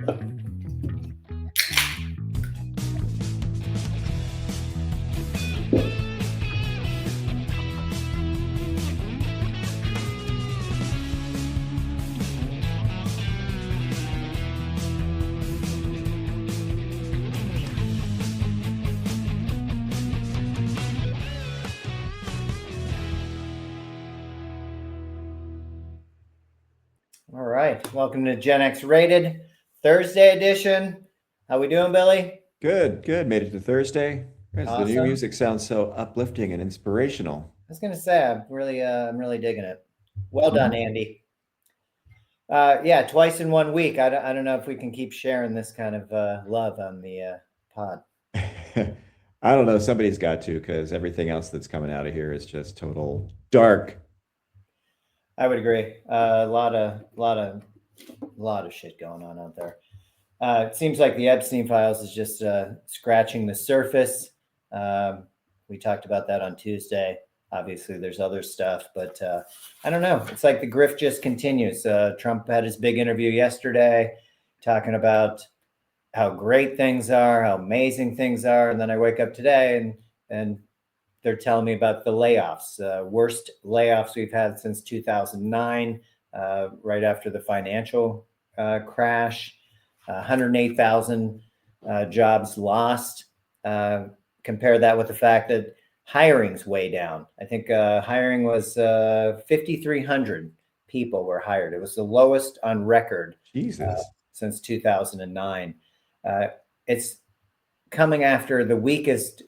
All right. Welcome to Gen X Rated Thursday edition. How we doing, Billy? Good. Made it to Thursday. Awesome. The new music sounds so uplifting and inspirational. I was gonna say I'm really digging it. Well done, Andy. Yeah, twice in 1 week. I don't know if we can keep sharing this kind of love on the pod. I don't know. Somebody's got to, because everything else that's coming out of here is just total dark. I would agree. A lot of shit going on out there. It seems like the Epstein files is just scratching the surface. We talked about that on Tuesday. Obviously, there's other stuff, but I don't know. It's like the grift just continues. Trump had his big interview yesterday talking about how great things are, how amazing things are. And then I wake up today and they're telling me about the layoffs, worst layoffs we've had since 2009, right after the financial crash, 108,000 jobs lost. Compare that with the fact that hiring's way down. I think hiring was 5,300 people were hired. It was the lowest on record since 2009. It's coming after the weakest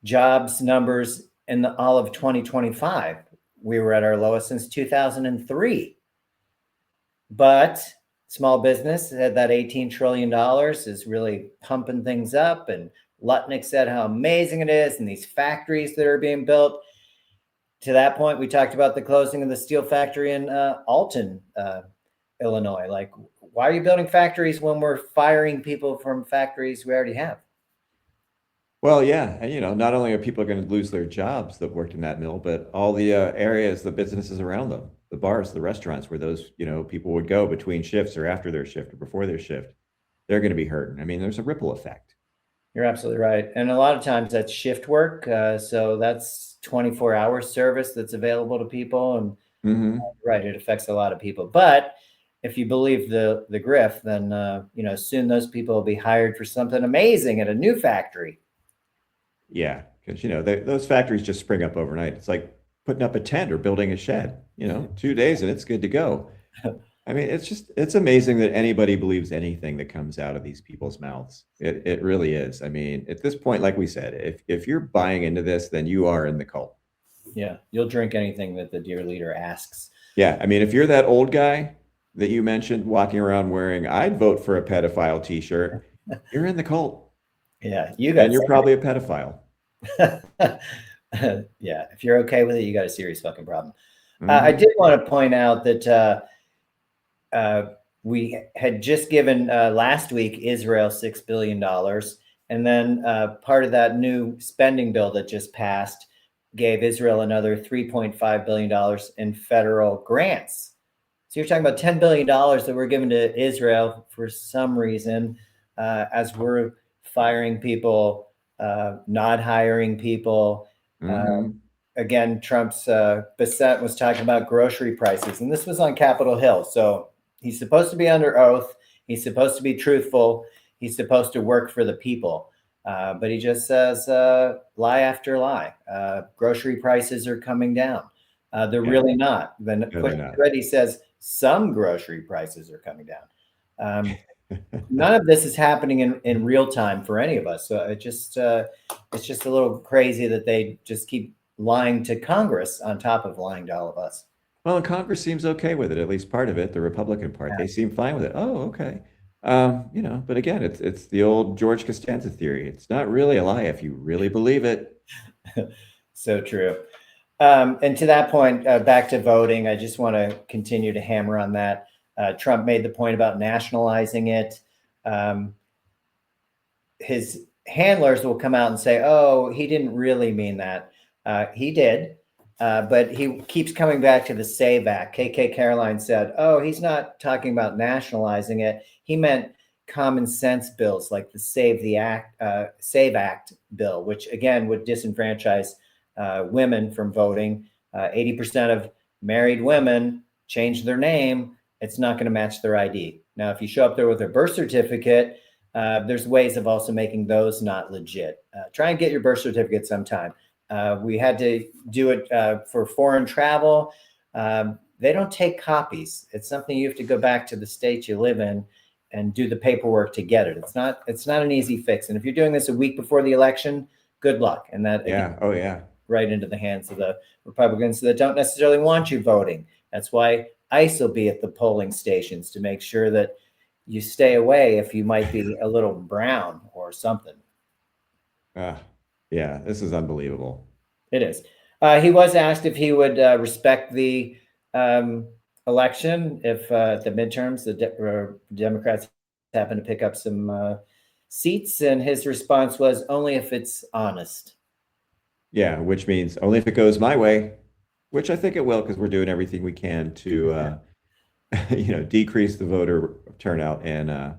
jobs numbers in all of 2025. We were at our lowest since 2003. But small business had that $18 trillion is really pumping things up. And Lutnick said how amazing it is, and these factories that are being built. To that point, we talked about the closing of the steel factory in Alton, Illinois. Like, why are you building factories when we're firing people from factories we already have? Well, yeah. And, not only are people going to lose their jobs that worked in that mill, but all the areas, the businesses around them, the bars, the restaurants where those, people would go between shifts or after their shift or before their shift, they're going to be hurting. I mean, there's a ripple effect. You're absolutely right. And a lot of times that's shift work. So that's 24-hour service that's available to people. And right, it affects a lot of people. But if you believe the grift, then, soon those people will be hired for something amazing at a new factory. Yeah, because, those factories just spring up overnight. It's like putting up a tent or building a shed, 2 days and it's good to go. I mean, it's amazing that anybody believes anything that comes out of these people's mouths. It really is. I mean, at this point, like we said, if you're buying into this, then you are in the cult. Yeah, you'll drink anything that the dear leader asks. Yeah, I mean, if you're that old guy that you mentioned walking around wearing, I'd vote for a pedophile t-shirt, you're in the cult. Yeah, you guys. And you're probably a pedophile. Yeah, if you're okay with it, you got a serious fucking problem. I did want to point out that we had just given last week Israel $6 billion. And then part of that new spending bill that just passed gave Israel another $3.5 billion in federal grants. So you're talking about $10 billion that we're giving to Israel for some reason, as we're firing people, not hiring people. Again, Trump's Bissett was talking about grocery prices, and this was on Capitol Hill. So he's supposed to be under oath. He's supposed to be truthful. He's supposed to work for the people. But he just says lie after lie. Grocery prices are coming down. They're really not. Then he says some grocery prices are coming down. None of this is happening in real time for any of us. So it's just a little crazy that they just keep lying to Congress on top of lying to all of us. Well, and Congress seems okay with it, at least part of it, the Republican part. They seem fine with it. Oh, okay. But again, it's the old George Costanza theory. It's not really a lie if you really believe it. So true. And to that point, back to voting, I just want to continue to hammer on that. Trump made the point about nationalizing it. His handlers will come out and say, oh, he didn't really mean that. He did. But he keeps coming back to the SAVE Act. KK Caroline said, "Oh, he's not talking about nationalizing it. He meant common sense bills like the Save Act bill, which again would disenfranchise women from voting. 80% of married women change their name. It's not going to match their ID. Now, if you show up there with a birth certificate, there's ways of also making those not legit. Try and get your birth certificate sometime. We had to do it for foreign travel. They don't take copies. It's something you have to go back to the state you live in and do the paperwork to get it. It's not an easy fix. And if you're doing this a week before the election, good luck. And that Yeah. Oh, yeah. right into the hands of the Republicans that don't necessarily want you voting. That's why ICE will be at the polling stations to make sure that you stay away if you might be a little brown or something. Yeah, this is unbelievable. It is. He was asked if he would respect the election if the midterms, the Democrats happen to pick up some seats. And his response was, only if it's honest. Yeah, which means only if it goes my way, which I think it will, because we're doing everything we can to, decrease the voter turnout and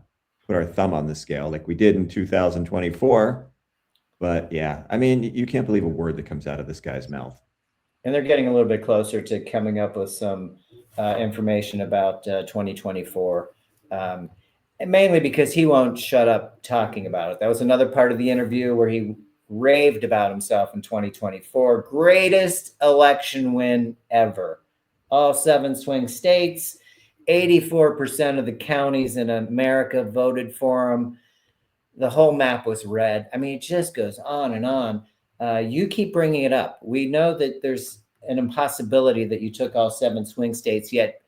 put our thumb on the scale like we did in 2024. But yeah, I mean, you can't believe a word that comes out of this guy's mouth. And they're getting a little bit closer to coming up with some information about 2024. And mainly because he won't shut up talking about it. That was another part of the interview where he raved about himself in 2024. Greatest election win ever. All 7 swing states, 84% of the counties in America voted for him. The whole map was red. I mean, it just goes on and on. You keep bringing it up. We know that there's an impossibility that you took all 7 swing states, yet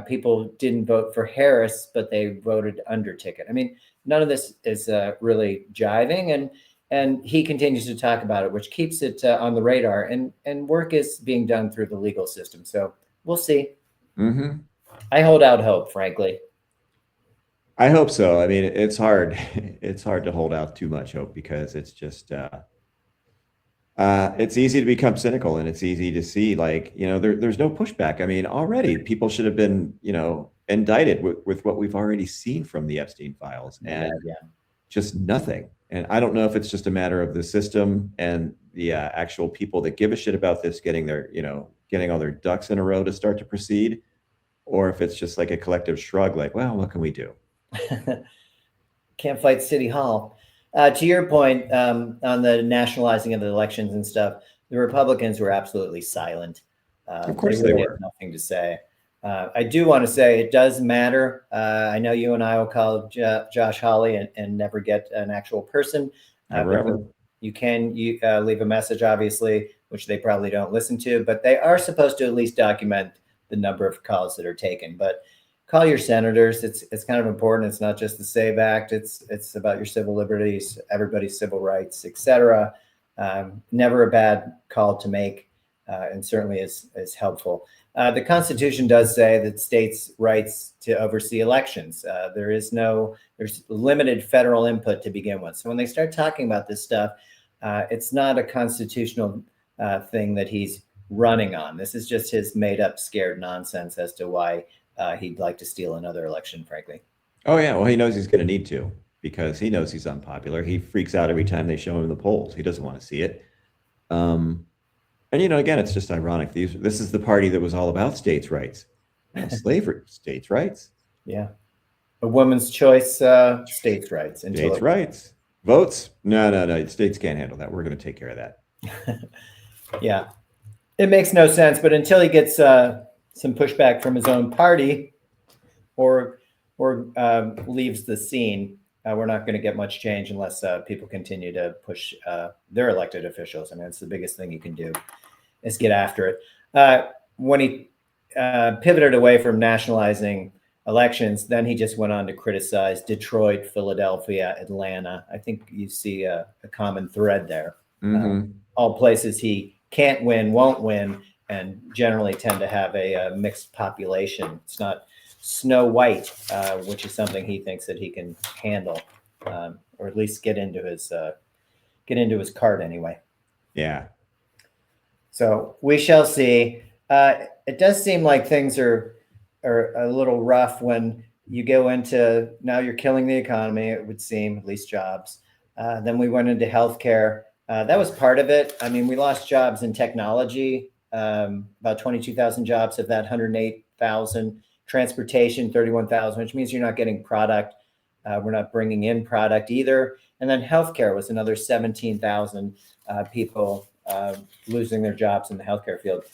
people didn't vote for Harris, but they voted under ticket. I mean, none of this is really jiving, and he continues to talk about it, which keeps it on the radar. And work is being done through the legal system, so we'll see. Mm-hmm. I hold out hope, frankly. I hope so. I mean, it's hard. It's hard to hold out too much hope because it's just it's easy to become cynical, and it's easy to see like, there's no pushback. I mean, already people should have been, indicted with what we've already seen from the Epstein files, and just nothing. And I don't know if it's just a matter of the system and the actual people that give a shit about this getting getting all their ducks in a row to start to proceed, or if it's just like a collective shrug, like, well, what can we do? Can't fight City Hall. To your point on the nationalizing of the elections and stuff, the Republicans were absolutely silent. Of course they they really were. had nothing to say. I do want to say it does matter. I know you and I will call Josh Hawley and never get an actual person. Never ever. You can leave a message, obviously, which they probably don't listen to, but they are supposed to at least document the number of calls that are taken. But call your senators. It's kind of important. It's not just the SAVE Act. It's about your civil liberties, everybody's civil rights, etc. Never a bad call to make, and certainly is helpful. The Constitution does say that states' rights to oversee elections. There's limited federal input to begin with. So when they start talking about this stuff, it's not a constitutional thing that he's running on. This is just his made-up, scared nonsense as to why he'd like to steal another election, frankly. Oh yeah, well, he knows he's going to need to because he knows he's unpopular. He freaks out every time they show him the polls. He doesn't want to see it. And again, it's just ironic. This is the party that was all about states' rights, slavery, states' rights. Yeah, a woman's choice, states' rights, states' rights, votes. No. States can't handle that. We're going to take care of that. Yeah, it makes no sense. But until he gets some pushback from his own party, or leaves the scene, we're not going to get much change unless people continue to push their elected officials. I mean, it's the biggest thing you can do is get after it. When he pivoted away from nationalizing elections, then he just went on to criticize Detroit, Philadelphia, Atlanta. I think you see a common thread there. Mm-hmm. All places he can't win, won't win, and generally tend to have a mixed population. It's not Snow White, which is something he thinks that he can handle, or at least get into his cart anyway. Yeah. So we shall see. It does seem like things are a little rough when you go into now you're killing the economy. It would seem, at least jobs. Then we went into healthcare. That was part of it. I mean, we lost jobs in technology. About 22,000 jobs of that 108,000. Transportation 31,000, which means you're not getting product. We're not bringing in product either. And then healthcare was another 17,000 people losing their jobs in the healthcare field.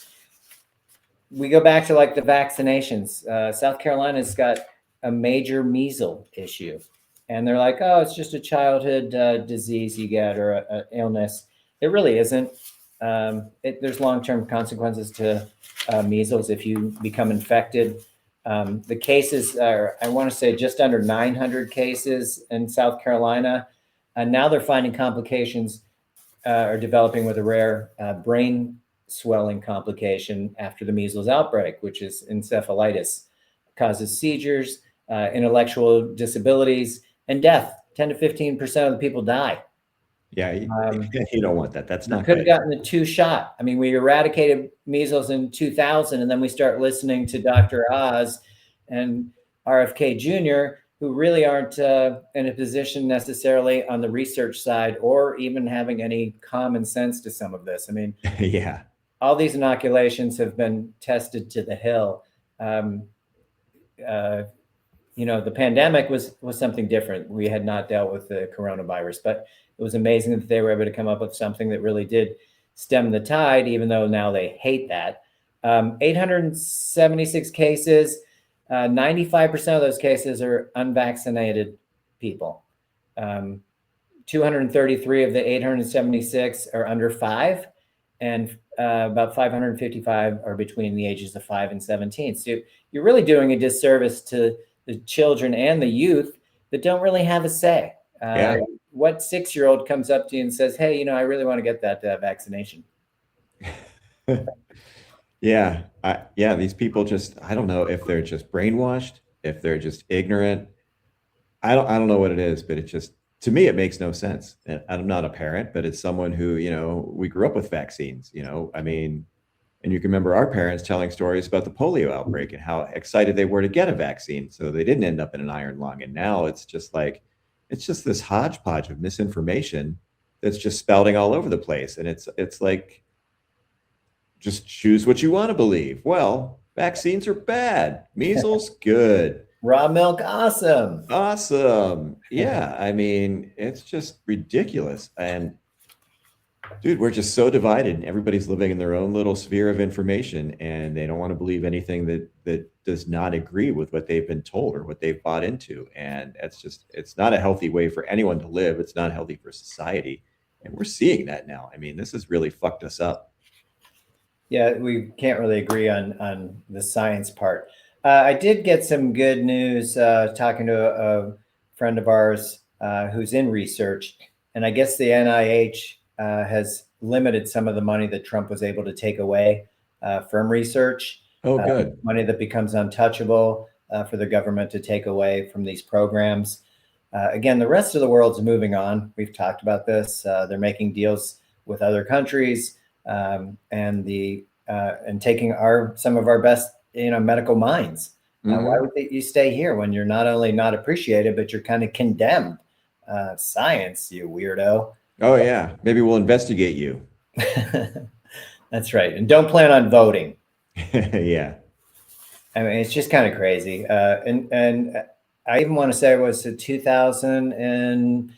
We go back to like the vaccinations. South Carolina's got a major measles issue, and they're like, "Oh, it's just a childhood disease you get or a illness." It really isn't. There's long-term consequences to measles if you become infected. The cases are, I want to say, just under 900 cases in South Carolina, and now they're finding complications are developing with a rare brain swelling complication after the measles outbreak, which is encephalitis. It causes seizures, intellectual disabilities, and death. 10 to 15% of the people die. Yeah, you don't want that. That's We not could have good. gotten the two shot. I mean, we eradicated measles in 2000, and then we start listening to Dr. Oz and RFK Jr., who really aren't in a position necessarily on the research side or even having any common sense to some of this. I mean, Yeah. all these inoculations have been tested to the hill. Um, uh, the pandemic was something different. We had not dealt with the coronavirus, but it was amazing that they were able to come up with something that really did stem the tide, even though now they hate that. 876 cases, 95% of those cases are unvaccinated people. 233 of the 876 are under 5, and about 555 are between the ages of 5 and 17. So you're really doing a disservice to the children and the youth that don't really have a say. Yeah. What 6-year-old comes up to you and says, "Hey, I really want to get that vaccination"? Yeah. Yeah. These people just, I don't know if they're just brainwashed, if they're just ignorant. I don't know what it is, but it just, to me, it makes no sense. And I'm not a parent, but it's someone who, we grew up with vaccines, I mean, and you can remember our parents telling stories about the polio outbreak and how excited they were to get a vaccine. So they didn't end up in an iron lung. And now it's just like, it's just this hodgepodge of misinformation that's just spouting all over the place. And it's like, just choose what you want to believe. Well, vaccines are bad. Measles, good. Raw milk, awesome. Awesome. Yeah. I mean, it's just ridiculous. And dude, we're just so divided and everybody's living in their own little sphere of information and they don't want to believe anything that does not agree with what they've been told or what they've bought into. And it's not a healthy way for anyone to live. It's not healthy for society. And we're seeing that now. I mean, this has really fucked us up. Yeah, we can't really agree on the science part. I did get some good news talking to a friend of ours who's in research, and I guess the NIH has limited some of the money that Trump was able to take away from research. Oh, good. Money that becomes untouchable for the government to take away from these programs. Again, the rest of the world's moving on. We've talked about this. They're making deals with other countries and taking some of our best medical minds. Why would you stay here when you're not only not appreciated, but you're kind of condemned? Science, you weirdo. Oh yeah, maybe we'll investigate you. That's right, and don't plan on voting. Yeah. I mean, it's just kind of crazy. And I even want to say it was 2000 and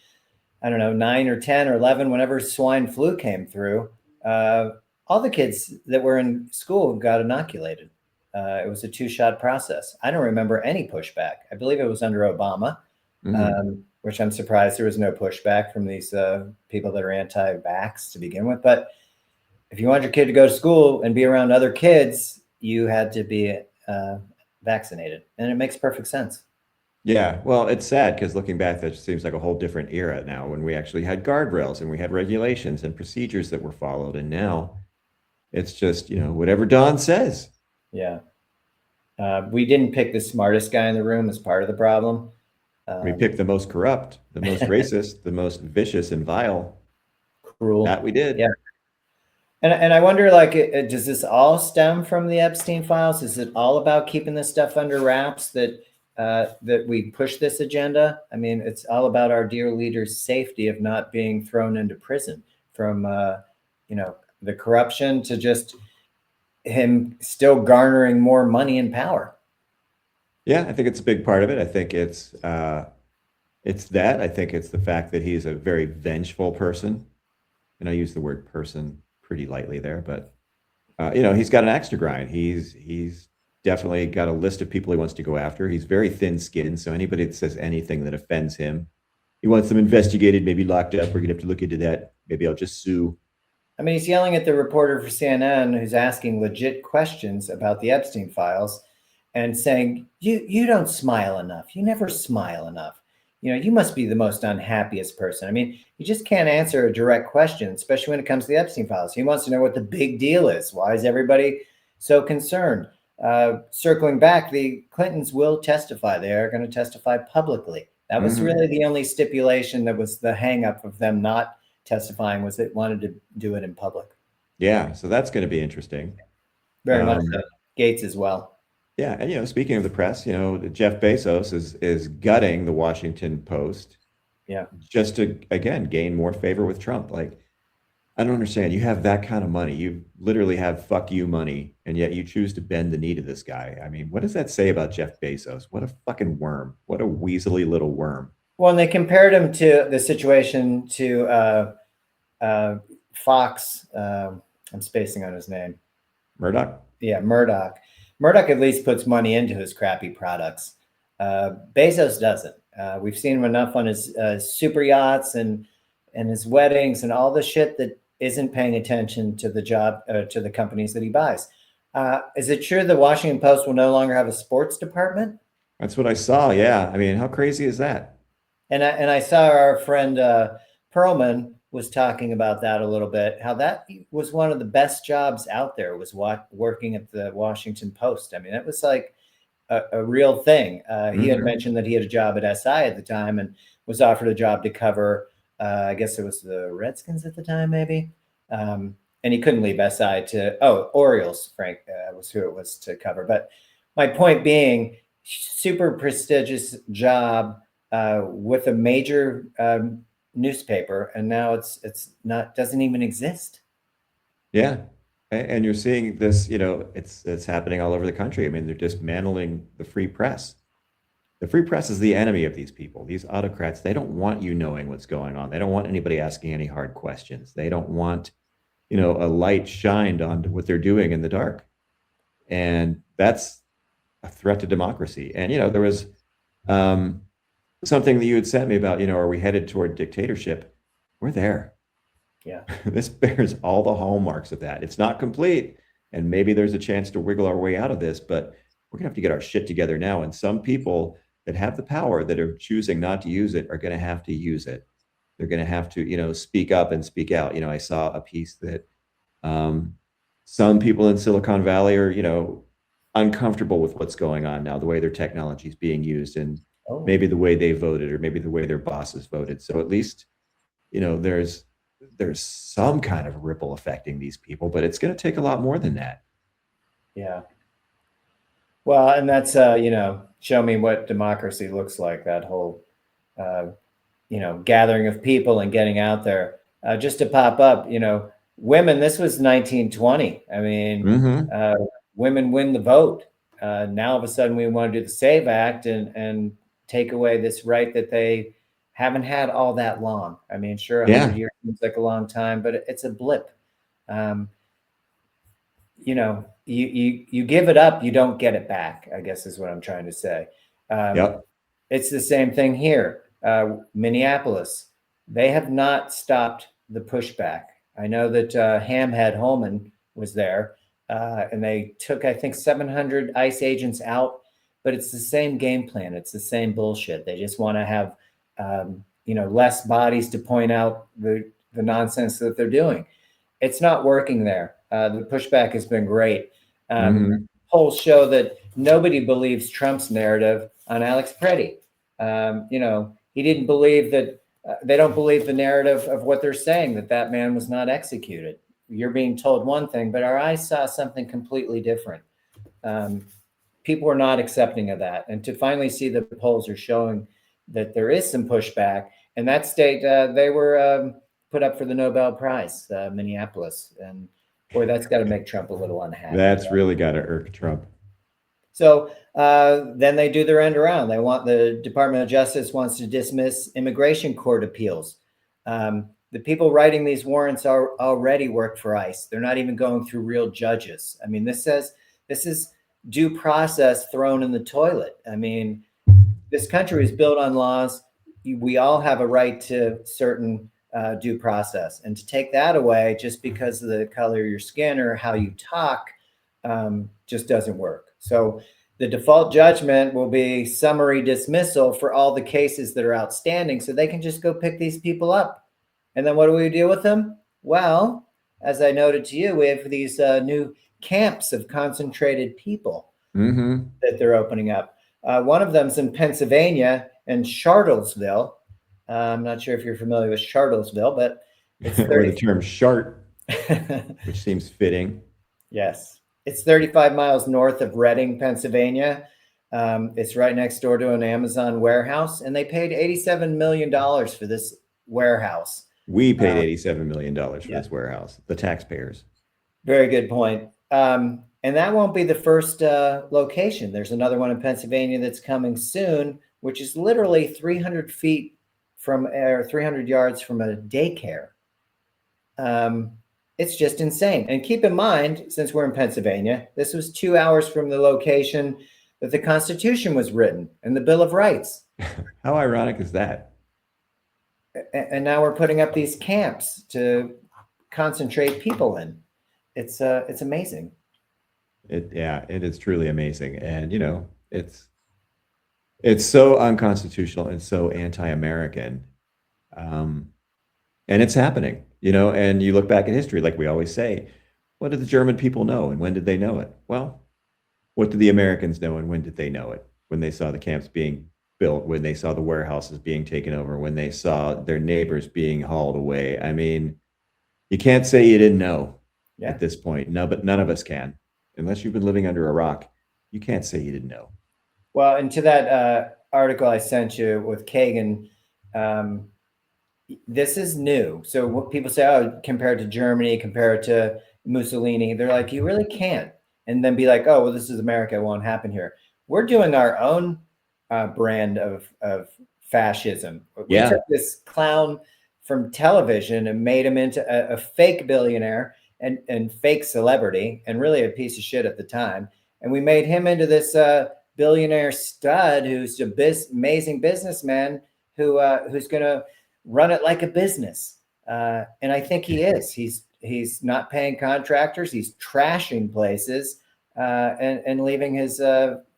I don't know, 9 or 10 or 11, whenever swine flu came through, all the kids that were in school got inoculated. It was a 2-shot process. I don't remember any pushback. I believe it was under Obama, which I'm surprised there was no pushback from these people that are anti-vax to begin with. But if you want your kid to go to school and be around other kids, you had to be vaccinated. And it makes perfect sense. Yeah, well, it's sad because looking back, that just seems like a whole different era now when we actually had guardrails and we had regulations and procedures that were followed. And now it's just, whatever Don says. Yeah. We didn't pick the smartest guy in the room as part of the problem. We picked the most corrupt, the most racist, the most vicious and vile. Cruel. That we did. Yeah. And I wonder, like, does this all stem from the Epstein files? Is it all about keeping this stuff under wraps that we push this agenda? I mean, it's all about our dear leader's safety of not being thrown into prison from, the corruption to just him still garnering more money and power. Yeah, I think it's a big part of it. I think it's that. I think it's the fact that he's a very vengeful person, and I use the word person pretty lightly there, but he's got an axe to grind. He's definitely got a list of people he wants to go after. He's very thin-skinned, so anybody that says anything that offends him, he wants them investigated, maybe locked up. We're gonna have to look into that. Maybe I'll just sue. I mean, he's yelling at the reporter for CNN who's asking legit questions about the Epstein files and saying, you don't smile enough. You never smile enough. You must be the most unhappiest person. I mean, you just can't answer a direct question, especially when it comes to the Epstein files. He wants to know what the big deal is. Why is everybody so concerned? Circling back, the Clintons will testify. They are going to testify publicly. That was really the only stipulation that was the hang up of them not testifying, was they wanted to do it in public. Yeah, so that's going to be interesting. Very much so. Gates as well. Yeah, and speaking of the press, Jeff Bezos is gutting the Washington Post. Yeah. Just to again gain more favor with Trump. Like, I don't understand. You have that kind of money. You literally have fuck you money, and yet you choose to bend the knee to this guy. I mean, what does that say about Jeff Bezos? What a fucking worm. What a weaselly little worm. Well, and they compared him to the situation to Fox. I'm spacing on his name. Murdoch? Yeah, Murdoch. Murdoch at least puts money into his crappy products. Bezos doesn't. We've seen him enough on his super yachts and his weddings and all the shit that isn't paying attention to the companies that he buys. Is it true the Washington Post will no longer have a sports department? That's what I saw. Yeah. I mean, how crazy is that? And I saw our friend Perlman was talking about that a little bit, how that was one of the best jobs out there, was working at the Washington Post. I mean, it was like a real thing. He had mentioned that he had a job at SI at the time and was offered a job to cover, I guess it was the Redskins at the time, maybe. And he couldn't leave SI Orioles, Frank, was who it was to cover. But my point being, super prestigious job with a major newspaper, and now it's not, doesn't even exist. Yeah. And you're seeing this, it's happening all over the country. I mean, they're dismantling the free press. The free press is the enemy of these people. These autocrats, they don't want you knowing what's going on. They don't want anybody asking any hard questions. They don't want, a light shined on what they're doing in the dark. And that's a threat to democracy. And, there was something that you had sent me about, are we headed toward dictatorship? We're there. Yeah. This bears all the hallmarks of that. It's not complete, and maybe there's a chance to wiggle our way out of this, but we're gonna have to get our shit together now. And some people that have the power that are choosing not to use it are gonna have to use it. They're gonna have to, speak up and speak out. I saw a piece that some people in Silicon Valley are, uncomfortable with what's going on now, the way their technology is being used, and maybe the way they voted, or maybe the way their bosses voted. So at least, there's some kind of ripple affecting these people, but it's going to take a lot more than that. Yeah. Well, and that's, show me what democracy looks like, that whole, gathering of people and getting out there. Just to pop up, women, this was 1920. I mean, women win the vote. Now, all of a sudden, we want to do the SAVE Act and take away this right that they haven't had all that long. I mean, sure, 100 years seems like a long time, but it's a blip. You give it up, you don't get it back, I guess is what I'm trying to say. It's the same thing here. Minneapolis, they have not stopped the pushback. I know that Hamhead Holman was there, and they took, I think, 700 ICE agents out, but it's the same game plan. It's the same bullshit. They just want to have less bodies to point out the nonsense that they're doing. It's not working there. The pushback has been great. Polls show that nobody believes Trump's narrative on Alex Preddy. He didn't believe that, they don't believe the narrative of what they're saying, that man was not executed. you're being told one thing, but our eyes saw something completely different. People were not accepting of that. And to finally see the polls are showing that there is some pushback. And that state, they were put up for the Nobel Prize, Minneapolis. And boy, that's got to make Trump a little unhappy. That's really got to irk Trump. So then they do their end around. The Department of Justice wants to dismiss immigration court appeals. The people writing these warrants already work for ICE. They're not even going through real judges. I mean, this is due process thrown in the toilet. I mean, this country is built on laws. We all have a right to certain due process, and to take that away just because of the color of your skin or how you talk just doesn't work. So the default judgment will be summary dismissal for all the cases that are outstanding, so they can just go pick these people up. And then what do we do with them? Well, as I noted to you, we have these new camps of concentrated people that they're opening up. One of them's in Pennsylvania, in Charlottesville. I'm not sure if you're familiar with Charlottesville, but it's or the term shart, which seems fitting. Yes. It's 35 miles north of Reading, Pennsylvania. It's right next door to an Amazon warehouse, and they paid $87 million for this warehouse. We paid $87 million for this warehouse, the taxpayers. Very good point. And that won't be the first location. There's another one in Pennsylvania that's coming soon, which is literally 300 feet from, or 300 yards from a daycare. It's just insane. And keep in mind, since we're in Pennsylvania, this was 2 hours from the location that the Constitution was written and the Bill of Rights. How ironic is that? And now we're putting up these camps to concentrate people in. It's amazing. It is truly amazing. And, you know, it's so unconstitutional and so anti-American. And it's happening, you know, and you look back at history, like we always say, what did the German people know and when did they know it? Well, what did the Americans know and when did they know it? When they saw the camps being built, when they saw the warehouses being taken over, when they saw their neighbors being hauled away. I mean, you can't say you didn't know at this point. No, but none of us can. Unless you've been living under a rock, you can't say you didn't know. Well, and to that article I sent you with Kagan, this is new. So what people say, oh, compared to Germany, compared to Mussolini, they're like, you really can't. And then be like, oh, well, this is America. It won't happen here. We're doing our own brand of fascism. We took this clown from television and made him into a fake billionaire and fake celebrity and really a piece of shit at the time. And we made him into this billionaire stud who's an amazing businessman who's going to run it like a business. And I think he is. He's not paying contractors. He's trashing places and leaving his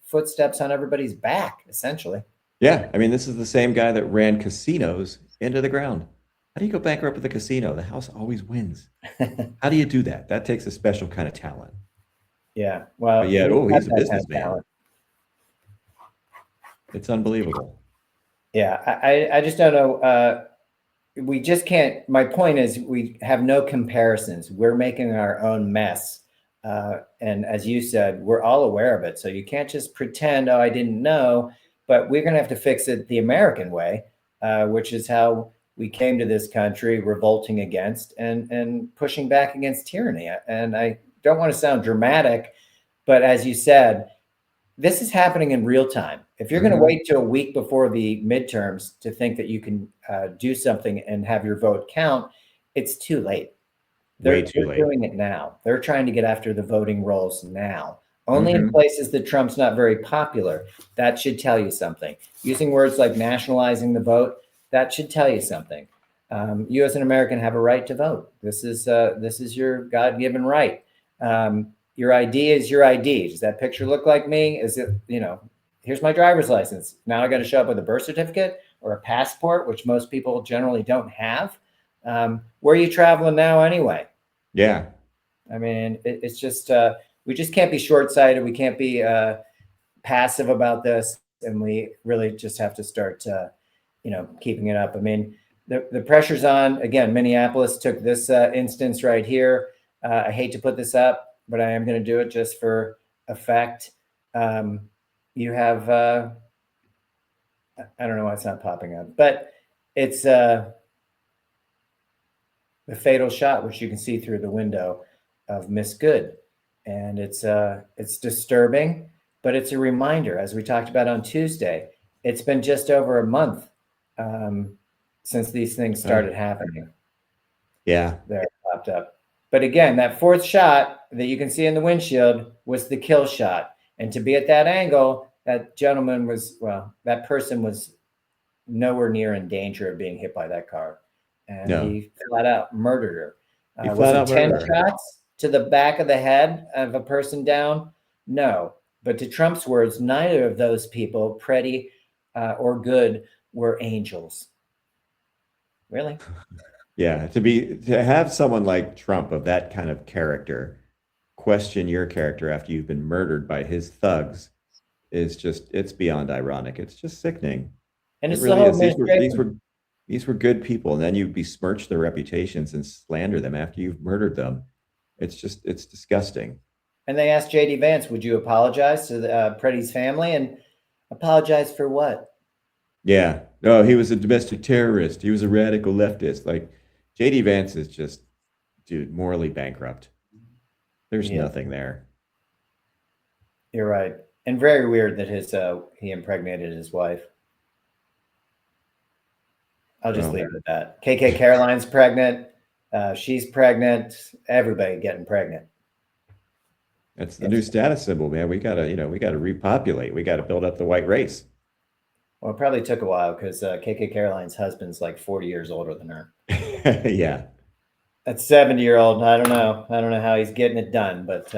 footsteps on everybody's back, essentially. Yeah. I mean, this is the same guy that ran casinos into the ground. How do you go bankrupt with a casino? The house always wins. How do you do that? That takes a special kind of talent. Yeah. Well, he's a businessman. It's unbelievable. Yeah. I just don't know. We just can't. My point is we have no comparisons. We're making our own mess. And as you said, we're all aware of it. So you can't just pretend, oh, I didn't know, but we're going to have to fix it the American way, which is how we came to this country, revolting against and pushing back against tyranny. And I don't want to sound dramatic, but as you said, this is happening in real time. If you're going to wait till a week before the midterms to think that you can do something and have your vote count, it's too late. They're doing it now. They're trying to get after the voting rolls now. Only in places that Trump's not very popular. That should tell you something. Using words like nationalizing the vote, that should tell you something. You as an American have a right to vote. This is your God-given right. Your ID is your ID. Does that picture look like me? Is it, here's my driver's license. Now I got to show up with a birth certificate or a passport, which most people generally don't have. Where are you traveling now anyway? Yeah. I mean, it's just, we just can't be short-sighted. We can't be passive about this. And we really just have to start, keeping it up. I mean, the pressure's on. Again, Minneapolis took this instance right here. I hate to put this up, but I am going to do it just for effect. Um, you have, I don't know why it's not popping up, but it's the fatal shot, which you can see through the window of Miss Good, and it's disturbing, but it's a reminder, as we talked about on Tuesday. It's been just over a month um, since these things started happening. Yeah. There, popped up. But again, that fourth shot that you can see in the windshield was the kill shot, and to be at that angle, that gentleman was that person was nowhere near in danger of being hit by that car, and No. he flat out murdered her. He Was flat it out 10 murdered her. shots to the back of the head of a person down? No. But to Trump's words, neither of those people, Pretty or Good, were angels. Really? Yeah. To have someone like Trump of that kind of character question your character after you've been murdered by his thugs is just, it's beyond ironic. It's just sickening. And It it's the really whole is. administration. These were good people, and then you besmirch their reputations and slander them after you've murdered them. It's disgusting. And they asked JD Vance, would you apologize to Pretty's family? And apologize for what? Yeah. No, he was a domestic terrorist. He was a radical leftist. Like JD Vance is just, dude, morally bankrupt. There's Yeah, nothing there. you're right. And very weird that he impregnated his wife. I'll just Well, leave it at that. KK Caroline's pregnant. She's pregnant. Everybody getting pregnant. that's the new status symbol, man. We gotta repopulate. We gotta build up the white race. Well, it probably took a while because KK Caroline's husband's like 40 years older than her. Yeah. That 70-year-old, I don't know. I don't know how he's getting it done, but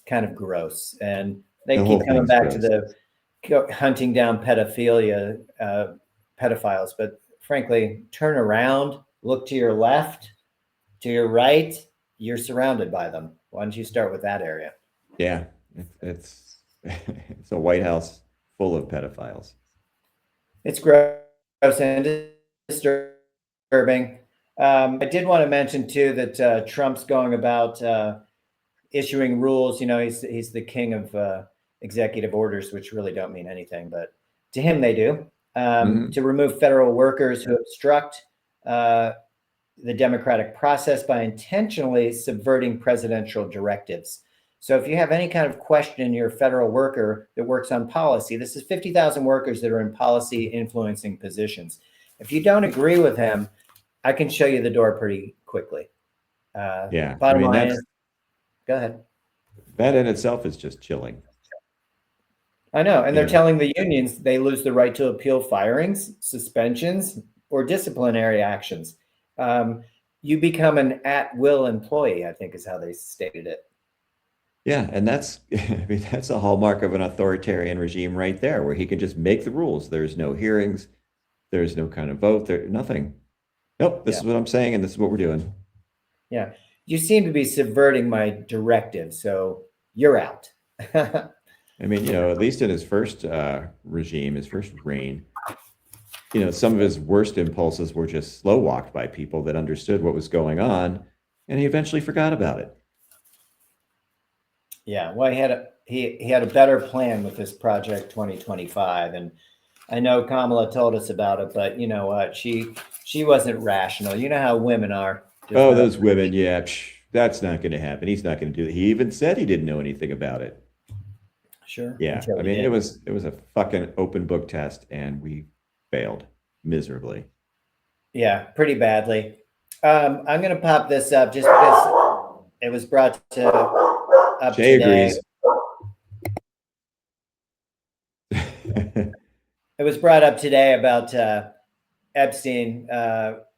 kind of gross. And they The keep whole coming thing's back to gross. the hunting down pedophilia, pedophiles. But frankly, turn around, look to your left, to your right. You're surrounded by them. Why don't you start with that area? Yeah. It's it's a White House full of pedophiles. It's gross and disturbing. I did want to mention too that Trump's going about issuing rules. You know, he's the king of executive orders, which really don't mean anything, but to him they do. Mhm. To remove federal workers who obstruct the democratic process by intentionally subverting presidential directives. So if you have any kind of question in your federal worker that works on policy, this is 50,000 workers that are in policy influencing positions. If you don't agree with him, I can show you the door pretty quickly. Yeah. I Bottom mean, line is, go ahead. that in itself is just chilling. I know. And You they're know, telling the unions they lose the right to appeal firings, suspensions, or disciplinary actions. Um, you become an at will employee, I think is how they stated it. yeah, and that's I mean that's a hallmark of an authoritarian regime right there, where he can just make the rules. There's no hearings, there's no kind of vote, there nothing. Nope, this Yeah. is what I'm saying, and this is what we're doing. Yeah. You seem to be subverting my directive. So you're out. I mean, at least in his first regime, his first reign, some of his worst impulses were just slow walked by people that understood what was going on, and he eventually forgot about it. Yeah. Well, he had a better plan with this project 2025. And I know Kamala told us about it, but you know what? She wasn't rational. You know how women are. Just Oh, not those women, yeah, that's not going to happen. He's not going to do it. He even said he didn't know anything about it. sure Yeah, until I he mean, did. it was a fucking open book test, and we failed miserably. Yeah, pretty badly. I'm gonna pop this up just because it was brought to up Shay today. agrees. It was brought up today about Epstein,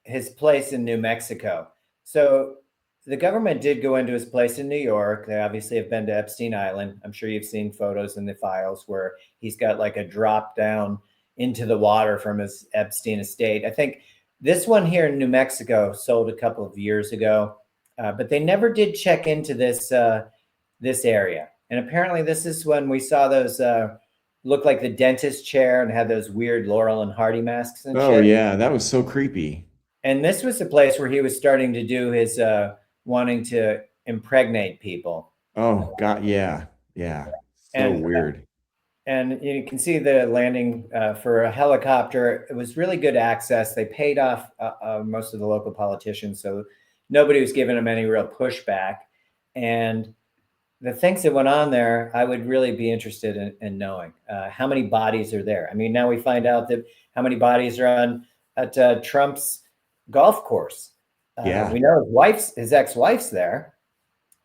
his place in New Mexico. So the government did go into his place in New York. They obviously have been to Epstein Island. I'm sure you've seen photos in the files where he's got like a drop down into the water from his Epstein estate. I think this one here in New Mexico sold a couple of years ago, but they never did check into this area. And apparently, this is when we saw those look like the dentist chair and had those weird Laurel and Hardy masks and Oh shit. yeah, that was so creepy. And this was the place where he was starting to do his wanting to impregnate people. Oh God, yeah, yeah. So And weird. and you can see the landing for a helicopter. It was really good access. They paid off most of the local politicians, so nobody was giving them any real pushback. And the things that went on there, I would really be interested in knowing how many bodies are there. I mean, now we find out that how many bodies are on at Trump's golf course. Yeah. We know his ex-wife's there.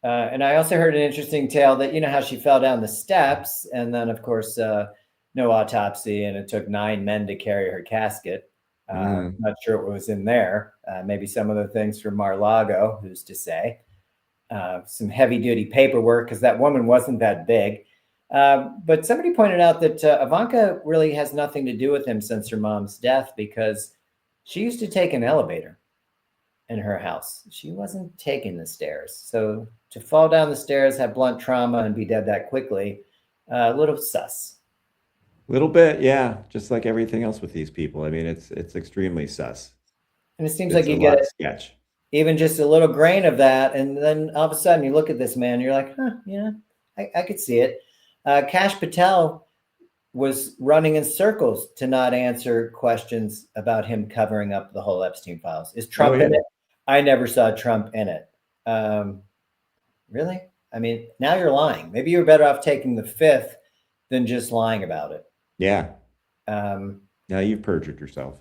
And I also heard an interesting tale that, you know, how she fell down the steps, and then, of course, no autopsy, and it took 9 men to carry her casket. Mm. Not sure what was in there. Maybe some of the things from Mar-a-Lago, who's to say. Some heavy duty paperwork because that woman wasn't that big. But somebody pointed out that Ivanka really has nothing to do with him since her mom's death, because she used to take an elevator in her house. She wasn't taking the stairs. So to fall down the stairs, have blunt trauma, and be dead that quickly, a little sus. Little bit, yeah. Just like everything else with these people. I mean, it's extremely sus. And it seems like It's a you get lot it, sketch. even just a little grain of that, and then all of a sudden you look at this man, you're like, huh, yeah, I could see it. Kash Patel was running in circles to not answer questions about him covering up the whole Epstein files. Is Oh Trump yeah. in it? I never saw Trump in it. Really? I mean, now you're lying. Maybe you're better off taking the fifth than just lying about it. Yeah. Um, Now you've perjured yourself.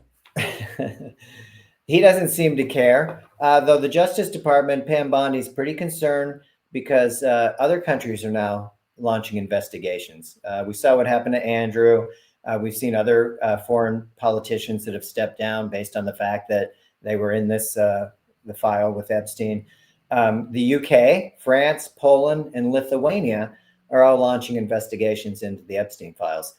he doesn't seem to care, though the Justice Department, Pam Bondi's pretty concerned because other countries are now launching investigations. We saw what happened to Andrew. We've seen other foreign politicians that have stepped down based on the fact that they were in this the file with Epstein. The UK, France, Poland, and Lithuania are all launching investigations into the Epstein files.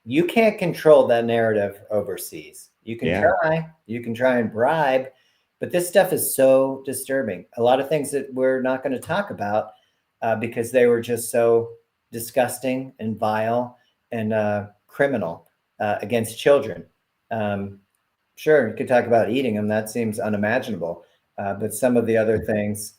You can't control that narrative overseas. You can try and bribe, but this stuff is so disturbing. A lot of things that we're not going to talk about because they were just so disgusting and vile and criminal against children. Sure, you could talk about eating them. That seems unimaginable. But some of the other things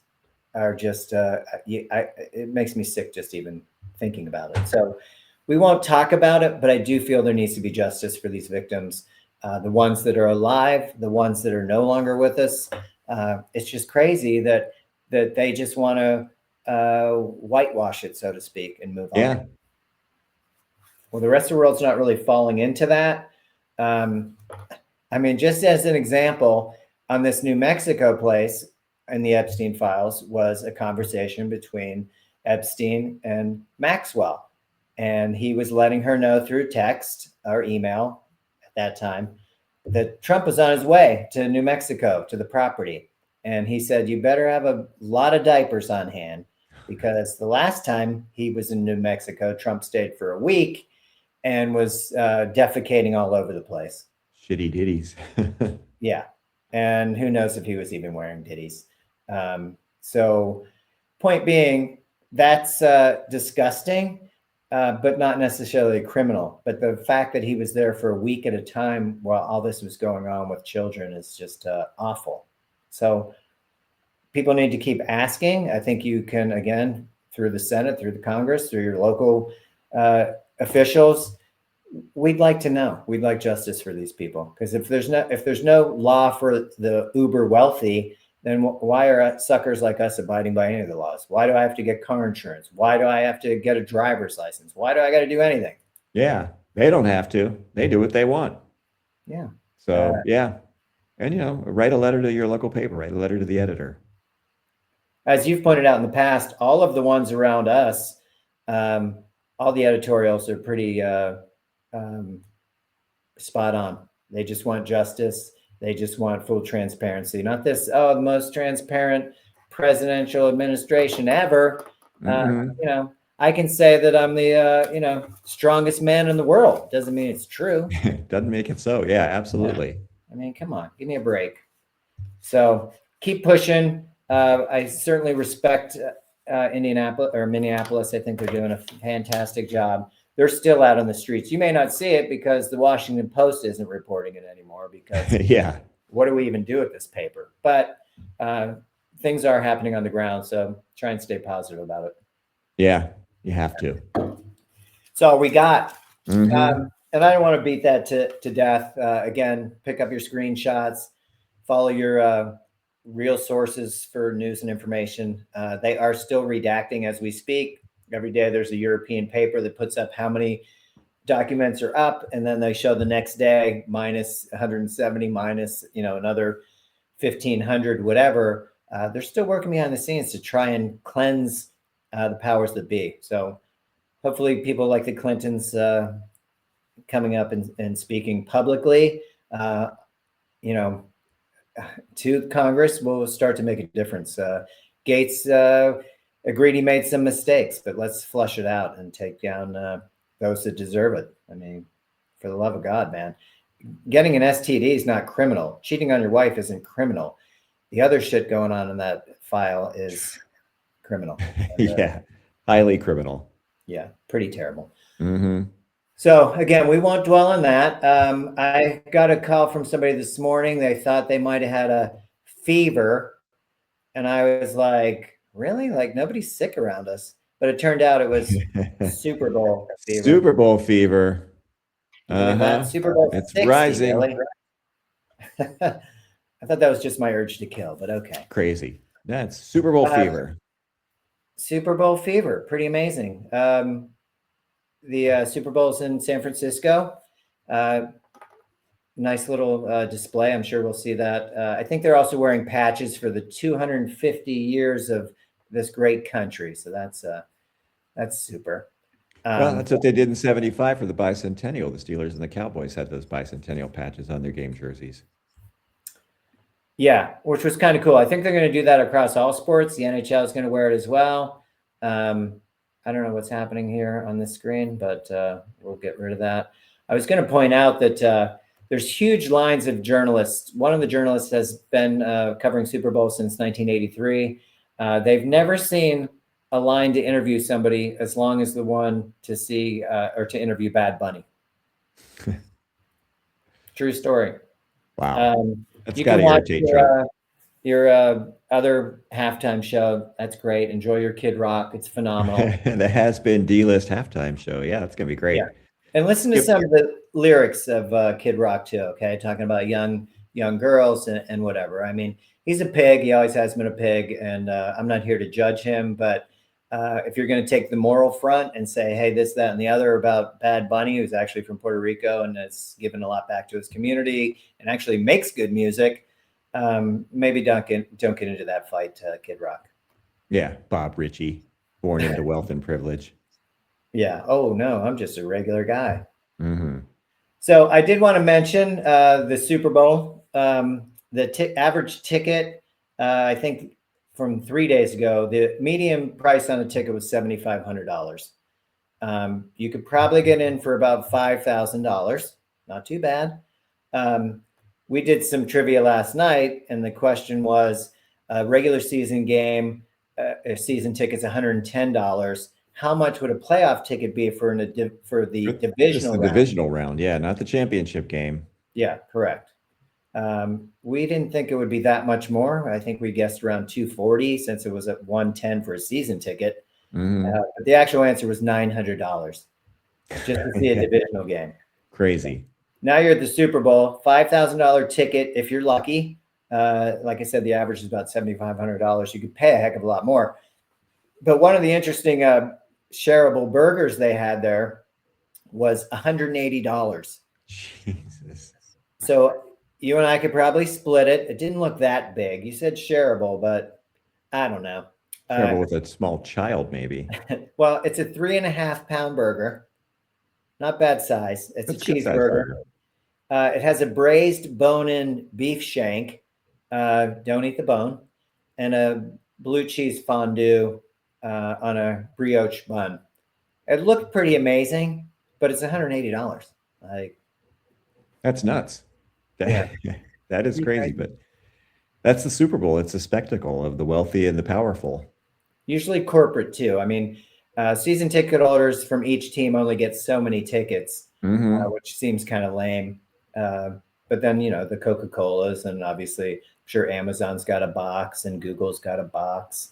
are just, it makes me sick just even thinking about it. So we won't talk about it, but I do feel there needs to be justice for these victims, the ones that are alive, the ones that are no longer with us. It's just crazy that they just want to whitewash it, so to speak, and move on. Yeah. Well, the rest of the world's not really falling into that. I mean, just as an example, on this New Mexico place in the Epstein files was a conversation between Epstein and Maxwell. And he was letting her know through text or email at that time that Trump was on his way to New Mexico to the property. And he said, you better have a lot of diapers on hand, because the last time he was in New Mexico, Trump stayed for a week and was defecating all over the place. Shitty ditties. Yeah. And who knows if he was even wearing ditties. So point being, that's disgusting, but not necessarily criminal. But the fact that he was there for a week at a time while all this was going on with children is just awful. So people need to keep asking. I think you can, again, through the Senate, through the Congress, through your local officials, we'd like to know. We'd like justice for these people, because if there's no law for the uber wealthy, then why are suckers like us abiding by any of the laws? Why do I have to get car insurance? Why do I have to get a driver's license? Why do I got to do anything? Yeah, they don't have to. They do what they want. Yeah. So yeah, and write a letter to your local paper. Write a letter to the editor. As you've pointed out in the past, all of the ones around us, all the editorials are pretty spot on. They just want justice. They just want full transparency. Not this, the most transparent presidential administration ever. I can say that I'm the strongest man in the world. Doesn't mean it's true. Doesn't make it so. Yeah, absolutely. Yeah. I mean, come on, give me a break. So keep pushing. I certainly respect Indianapolis or Minneapolis. I think they're doing a fantastic job. They're still out on the streets. You may not see it because the Washington Post isn't reporting it anymore, because yeah, what do we even do with this paper? But things are happening on the ground. So try and stay positive about it. Yeah, you have to. So we got, Mm-hmm. and I don't want to beat that to death. Again, pick up your screenshots, follow your real sources for news and information. They are still redacting as we speak. Every day there's a European paper that puts up how many documents are up, and then they show the next day minus 170, minus another 1,500, whatever. They're still working behind the scenes to try and cleanse the powers that be. So hopefully people like the Clintons coming up and speaking publicly, you know, to Congress will start to make a difference. Gates agreed he made some mistakes, but let's flush it out and take down those that deserve it. I mean, for the love of God, man, getting an STD is not criminal. Cheating on your wife isn't criminal. The other shit going on in that file is criminal. And, Yeah, highly criminal. yeah, pretty terrible. Mm-hmm. So again, we won't dwell on that. I got a call from somebody this morning. They thought they might have had a fever. And I was like, really? Like nobody's sick around us. But it turned out it was Super Bowl fever. Super Bowl fever. You believe that? Super Bowl It's 60, rising. really? I thought that was just my urge to kill, but okay. Crazy. That's Super Bowl fever. Super Bowl fever. Pretty amazing. The Super Bowl's in San Francisco. Nice little display. I'm sure we'll see that. I think they're also wearing patches for the 250 years of this great country. So that's super. Well, that's what they did in '75 for the bicentennial. The Steelers and the Cowboys had those bicentennial patches on their game jerseys. Yeah, which was kind of cool. I think they're going to do that across all sports. The NHL is going to wear it as well. I don't know what's happening here on the screen, but we'll get rid of that. I was going to point out that there's huge lines of journalists. One of the journalists has been covering Super Bowl since 1983. They've never seen a line to interview somebody as long as the one to see or to interview Bad Bunny. True story. Wow. That's You got can to watch irritate your other halftime show. That's great. Enjoy your Kid Rock. It's phenomenal. The Has-Been D-List halftime show. Yeah, that's going to be great. Yeah. And listen to some of the lyrics of Kid Rock too, okay? Talking about young girls and whatever. I mean, he's a pig. He always has been a pig, and I'm not here to judge him. But if you're going to take the moral front and say, hey, this, that, and the other about Bad Bunny, who's actually from Puerto Rico and has given a lot back to his community and actually makes good music, maybe don't get into that fight, Kid Rock. Yeah, Bob Ritchie, born into wealth and privilege. Yeah. Oh, no, I'm just a regular guy. Mm-hmm. So I did want to mention the Super Bowl. The average ticket, I think from 3 days ago, the median price on a ticket was $7,500. You could probably get in for about $5,000. Not too bad. We did some trivia last night, and the question was a regular season game, season ticket's $110. How much would a playoff ticket be for the divisional round? Divisional round, yeah, not the championship game. Yeah, correct. We didn't think it would be that much more. I think we guessed around 240 since it was at 110 for a season ticket. Mm-hmm. But the actual answer was $900 just to see a divisional game. Crazy. Now you're at the Super Bowl, $5,000 ticket if you're lucky. Like I said, the average is about $7,500. You could pay a heck of a lot more. But one of the interesting shareable burgers they had there was $180. Jesus. So you and I could probably split it. It didn't look that big. You said shareable, but I don't know. Shareable with a small child, maybe. Well, it's a 3.5-pound burger. Not bad size. It's a cheeseburger. It has a braised bone-in beef shank. Don't eat the bone. And a blue cheese fondue on a brioche bun. It looked pretty amazing, but it's $180. Like, that's nuts. Yeah. That is crazy, but that's the Super Bowl. It's a spectacle of the wealthy and the powerful. Usually corporate too. I mean, season ticket holders from each team only get so many tickets, Mm-hmm. which seems kind of lame. but then, the Coca-Colas, and obviously I'm sure Amazon's got a box and Google's got a box.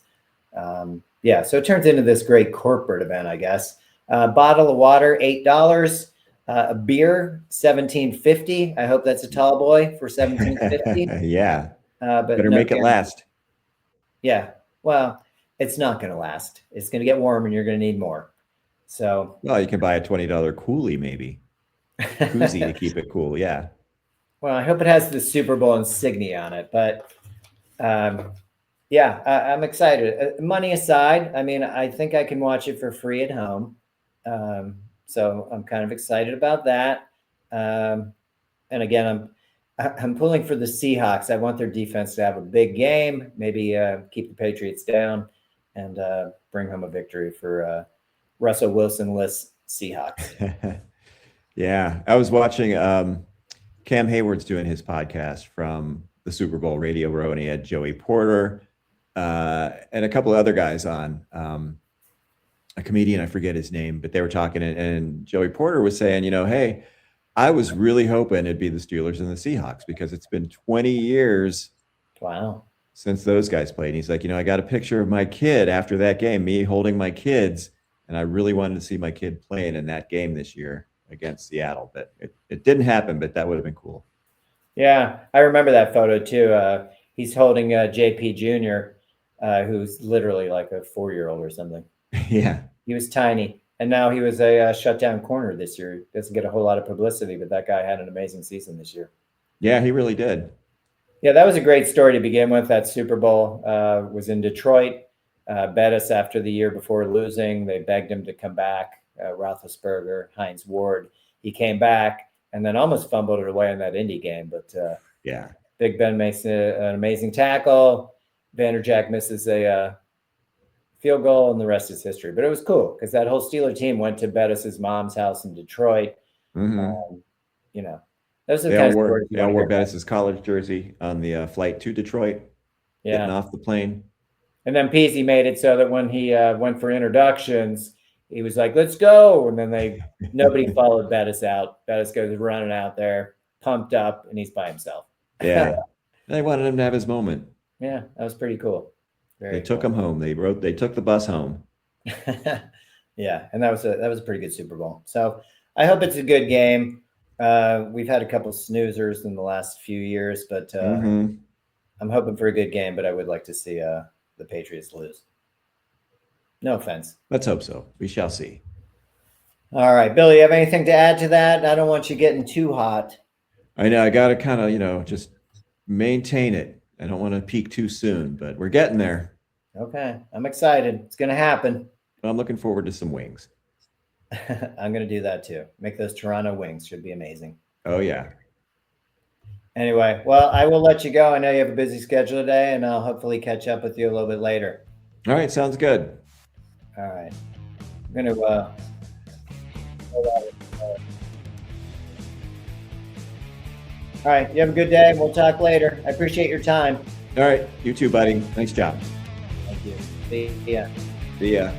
Yeah, so it turns into this great corporate event, I guess. Bottle of water, $8. A beer, $17.50. I hope that's a tall boy for $17.50. Yeah. But Better no make it guarantee. last. Yeah. Well, it's not going to last. It's going to get warm and you're going to need more. So, Well, you can buy a $20 Koolie maybe. Koozie to keep it cool. Yeah. well, I hope it has the Super Bowl insignia on it. But yeah, I'm excited. Money aside, I mean, I think I can watch it for free at home. So I'm kind of excited about that. And again, I'm pulling for the Seahawks. I want their defense to have a big game, maybe keep the Patriots down, and bring home a victory for Russell Wilson-less Seahawks. Yeah, I was watching Cam Hayward's doing his podcast from the Super Bowl Radio Row, and he had Joey Porter and a couple of other guys on. A comedian, I forget his name, but they were talking, and Joey Porter was saying, hey, I was really hoping it'd be the Steelers and the Seahawks because it's been 20 years Wow. since those guys played. And he's like, I got a picture of my kid after that game, me holding my kids, and I really wanted to see my kid playing in that game this year against Seattle. But it didn't happen, but that would have been cool. Yeah, I remember that photo too. He's holding JP Jr., who's literally like a 4-year-old or something. Yeah. He was tiny. And now he was a shutdown corner this year. Doesn't get a whole lot of publicity, but that guy had an amazing season this year. Yeah, he really did. Yeah, that was a great story to begin with. That Super Bowl was in Detroit. Bettis, after the year before losing, they begged him to come back. Roethlisberger, Hines Ward. He came back and then almost fumbled it away in that Indy game. But yeah, Big Ben makes an amazing tackle. Vanderjagt misses a field goal, and the rest is history. But it was cool because that whole Steeler team went to Bettis's mom's house in Detroit. Mm-hmm. Those are they all wore Bettis's college jersey on the flight to Detroit, getting off the plane. And then Peasy made it so that when he went for introductions, he was like, "Let's go!" And then nobody followed Bettis out. Bettis goes running out there, pumped up, and he's by himself. Yeah, they wanted him to have his moment. Yeah, that was pretty cool. They took him home. They took the bus home. Yeah, and that was a pretty good Super Bowl. So I hope it's a good game. We've had a couple snoozers in the last few years, but I'm hoping for a good game. But I would like to see the Patriots lose. No offense. Let's hope so. We shall see. All right, Billy, you have anything to add to that? I don't want you getting too hot. I know. I got to kind of, just maintain it. I don't want to peak too soon, but we're getting there. Okay. I'm excited. It's going to happen. I'm looking forward to some wings. I'm going to do that too. Make those Toronto wings. Should be amazing. Oh, yeah. Anyway, well, I will let you go. I know you have a busy schedule today, and I'll hopefully catch up with you a little bit later. All right. Sounds good. All right. I'm going to all right. You have a good day. We'll talk later. I appreciate your time. All right. You too, buddy. Nice job. Thank you. See ya. See ya.